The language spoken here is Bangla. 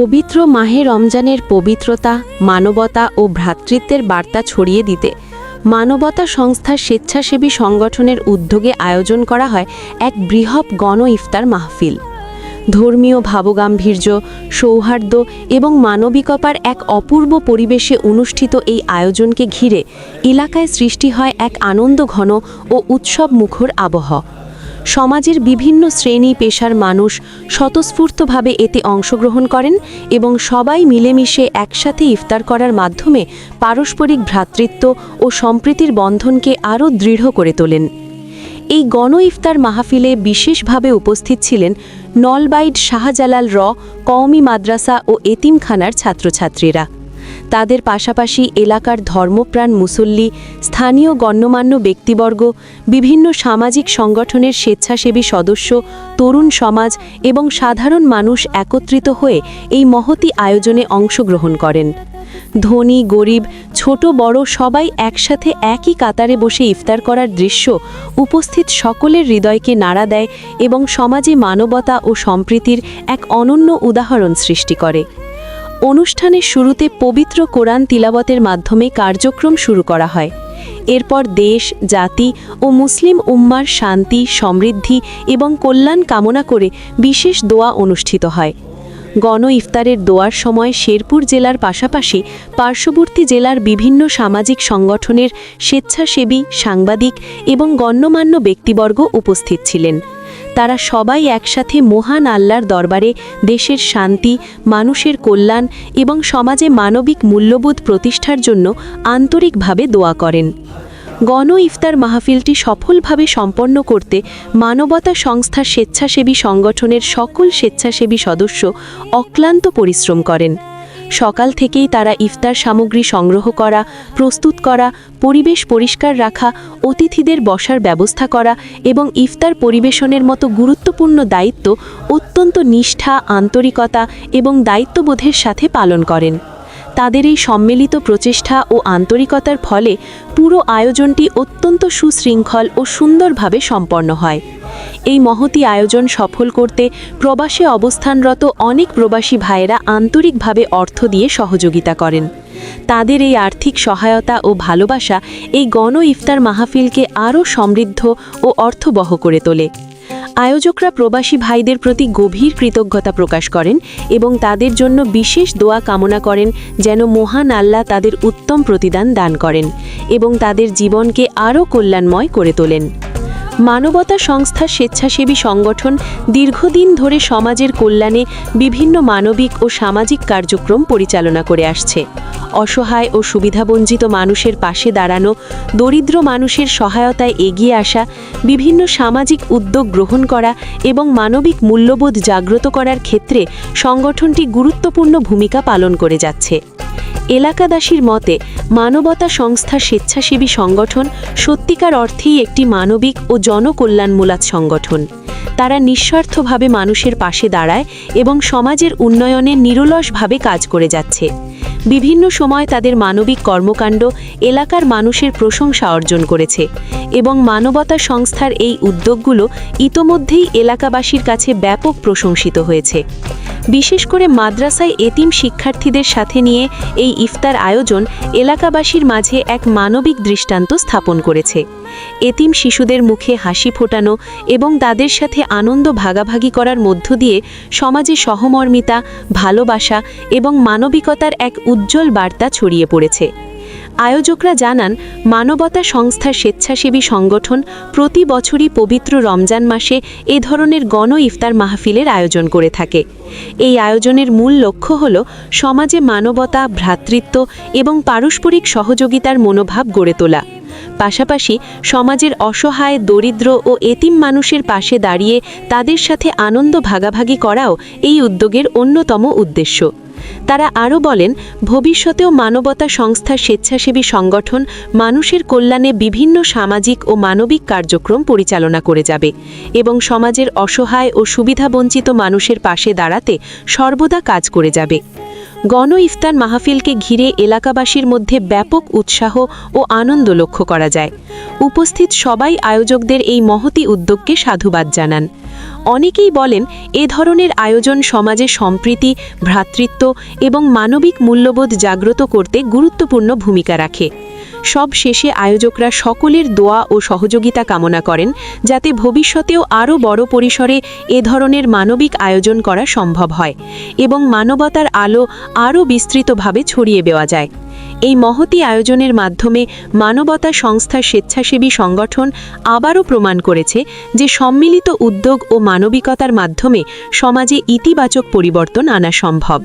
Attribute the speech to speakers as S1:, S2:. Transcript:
S1: পবিত্র মাহে রমজানের পবিত্রতা, মানবতা ও ভ্রাতৃত্বের বার্তা ছড়িয়ে দিতে মানবতা সংস্থার স্বেচ্ছাসেবী সংগঠনের উদ্যোগে আয়োজন করা হয় এক বৃহৎ গণ ইফতার মাহফিল। ধর্মীয় ভাবগাম্ভীর্য, সৌহার্দ্য এবং মানবিকতার এক অপূর্ব পরিবেশে অনুষ্ঠিত এই আয়োজনকে ঘিরে এলাকায় সৃষ্টি হয় এক আনন্দঘন ও উৎসবমুখর আবহ। সমাজের বিভিন্ন শ্রেণী পেশার মানুষ স্বতঃস্ফূর্তভাবে এতে অংশগ্রহণ করেন এবং সবাই মিলেমিশে একসাথে ইফতার করার মাধ্যমে পারস্পরিক ভ্রাতৃত্ব ও সম্প্রীতির বন্ধনকে আরও দৃঢ় করে তোলেন। এই গণ ইফতার মাহফিলে বিশেষভাবে উপস্থিত ছিলেন নলবাইড শাহজালাল কওমি মাদ্রাসা ও এতিমখানার ছাত্রছাত্রীরা। তাদের পাশাপাশি এলাকার ধর্মপ্রাণ মুসল্লি, স্থানীয় গণ্যমান্য ব্যক্তিবর্গ, বিভিন্ন সামাজিক সংগঠনের স্বেচ্ছাসেবী সদস্য, তরুণ সমাজ এবং সাধারণ মানুষ একত্রিত হয়ে এই মহতী আয়োজনে অংশগ্রহণ করেন। ধনী গরিব, ছোট বড় সবাই একসাথে একই কাতারে বসে ইফতার করার দৃশ্য উপস্থিত সকলের হৃদয়কে নাড়া দেয় এবং সমাজে মানবতা ও সম্প্রীতির এক অনন্য উদাহরণ সৃষ্টি করে। অনুষ্ঠানের শুরুতে পবিত্র কোরআন তিলাওয়াতের মাধ্যমে কার্যক্রম শুরু করা হয়। এরপর দেশ, জাতি ও মুসলিম উম্মার শান্তি, সমৃদ্ধি এবং কল্যাণ কামনা করে বিশেষ দোয়া অনুষ্ঠিত হয়। গণ ইফতারের দোয়ার সময় শেরপুর জেলার পাশাপাশি পার্শ্ববর্তী জেলার বিভিন্ন সামাজিক সংগঠনের স্বেচ্ছাসেবী, সাংবাদিক এবং গণ্যমান্য ব্যক্তিবর্গ উপস্থিত ছিলেন। তারা সবাই একসাথে মহান আল্লাহর দরবারে দেশের শান্তি, মানুষের কল্যাণ এবং সমাজে মানবিক মূল্যবোধ প্রতিষ্ঠার জন্য আন্তরিকভাবে দোয়া করেন। গণ ইফতার মাহফিলটি সফলভাবে সম্পন্ন করতে মানবতা সংস্থার স্বেচ্ছাসেবী সংগঠনের সকল স্বেচ্ছাসেবী সদস্য অক্লান্ত পরিশ্রম করেন। সকাল থেকেই তারা ইফতার সামগ্রী সংগ্রহ করা, প্রস্তুত করা, পরিবেশ পরিষ্কার রাখা, অতিথিদের বসার ব্যবস্থা করা এবং ইফতার পরিবেশনের মতো গুরুত্বপূর্ণ দায়িত্ব অত্যন্ত নিষ্ঠা, আন্তরিকতা এবং দায়িত্ববোধের সাথে পালন করেন। তাদের এই সম্মিলিত প্রচেষ্টা ও আন্তরিকতার ফলে পুরো আয়োজনটি অত্যন্ত সুশৃঙ্খল ও সুন্দরভাবে সম্পন্ন হয়। এই মহতী আয়োজন সফল করতে প্রবাসে অবস্থানরত অনেক প্রবাসী ভাইয়েরা আন্তরিকভাবে অর্থ দিয়ে সহযোগিতা করেন। তাদের এই আর্থিক সহায়তা ও ভালোবাসা এই গণ ইফতার মাহফিলকে আরও সমৃদ্ধ ও অর্থবহ করে তোলে। আয়োজকরা প্রবাসী ভাইদের প্রতি গভীর কৃতজ্ঞতা প্রকাশ করেন এবং তাদের জন্য বিশেষ দোয়া কামনা করেন যেন মহান আল্লাহ তাদের উত্তম প্রতিদান দান করেন এবং তাদের জীবনকে আরও কল্যাণময় করে তোলেন। মানবতা সংস্থার স্বেচ্ছাসেবী সংগঠন দীর্ঘদিন ধরে সমাজের কল্যাণে বিভিন্ন মানবিক ও সামাজিক কার্যক্রম পরিচালনা করে আসছে। অসহায় ও সুবিধাবঞ্চিত মানুষের পাশে দাঁড়ানো, দরিদ্র মানুষের সহায়তায় এগিয়ে আসা, বিভিন্ন সামাজিক উদ্যোগ গ্রহণ করা এবং মানবিক মূল্যবোধ জাগ্রত করার ক্ষেত্রে সংগঠনটি গুরুত্বপূর্ণ ভূমিকা পালন করে যাচ্ছে। এলাকাবাসীর মতে মানবতা সংস্থার স্বেচ্ছাসেবী সংগঠন সত্যিকার অর্থেই একটি মানবিক ও জনকল্যাণমূলক সংগঠন। তারা নিঃস্বার্থভাবে মানুষের পাশে দাঁড়ায় এবং সমাজের উন্নয়নে নিরলসভাবে কাজ করে যাচ্ছে। বিভিন্ন সময় তাদের মানবিক কর্মকাণ্ড এলাকার মানুষের প্রশংসা অর্জন করেছে এবং মানবতা সংস্থার এই উদ্যোগগুলো ইতোমধ্যেই এলাকাবাসীর কাছে ব্যাপক প্রশংসিত হয়েছে। বিশেষ করে মাদ্রাসায় এতিম শিক্ষার্থীদের সাথে নিয়ে এই ইফতার আয়োজন এলাকাবাসীর মাঝে এক মানবিক দৃষ্টান্ত স্থাপন করেছে। এতিম শিশুদের মুখে হাসি ফোটানো এবং তাদের সাথে আনন্দ ভাগাভাগি করার মধ্য দিয়ে সমাজে সহমর্মিতা, ভালোবাসা এবং মানবিকতার এক উজ্জ্বল বার্তা ছড়িয়ে পড়েছে। আয়োজকরা জানান, মানবতা সংস্থার স্বেচ্ছাসেবী সংগঠন প্রতি বছরই পবিত্র রমজান মাসে এ ধরনের গণ ইফতার মাহফিলের আয়োজন করে থাকে। এই আয়োজনের মূল লক্ষ্য হল সমাজে মানবতা, ভ্রাতৃত্ব এবং পারস্পরিক সহযোগিতার মনোভাব গড়ে তোলা। পাশাপাশি সমাজের অসহায়, দরিদ্র ও এতিম মানুষের পাশে দাঁড়িয়ে তাদের সাথে আনন্দ ভাগাভাগি করাও এই উদ্যোগের অন্যতম উদ্দেশ্য। তারা আরও বলেন, ভবিষ্যতেও মানবতা সংস্থার স্বেচ্ছাসেবী সংগঠন মানুষের কল্যাণে বিভিন্ন সামাজিক ও মানবিক কার্যক্রম পরিচালনা করে যাবে এবং সমাজের অসহায় ও সুবিধাবঞ্চিত মানুষের পাশে দাঁড়াতে সর্বদা কাজ করে যাবে। গণ ইফতার মাহফিলকে ঘিরে এলাকাবাসীর মধ্যে ব্যাপক উৎসাহ ও আনন্দ লক্ষ্য করা যায়। উপস্থিত সবাই আয়োজকদের এই মহতী উদ্যোগকে সাধুবাদ জানান। অনেকেই বলেন, এ ধরনের আয়োজন সমাজে সম্প্রীতি, ভ্রাতৃত্ব এবং মানবিক মূল্যবোধ জাগ্রত করতে গুরুত্বপূর্ণ ভূমিকা রাখে। সব শেষে আয়োজকরা সকলের দোয়া ও সহযোগিতা কামনা করেন, যাতে ভবিষ্যতেও আরও বড় পরিসরে এ ধরনের মানবিক আয়োজন করা সম্ভব হয় এবং মানবতার আলো আরও বিস্তৃতভাবে ছড়িয়ে দেওয়া যায়। এই মহতী আয়োজনের মাধ্যমে মানবতা সংস্থার স্বেচ্ছাসেবী সংগঠন আবারও প্রমাণ করেছে যে সম্মিলিত উদ্যোগ ও মানবিকতার মাধ্যমে সমাজে ইতিবাচক পরিবর্তন আনা সম্ভব।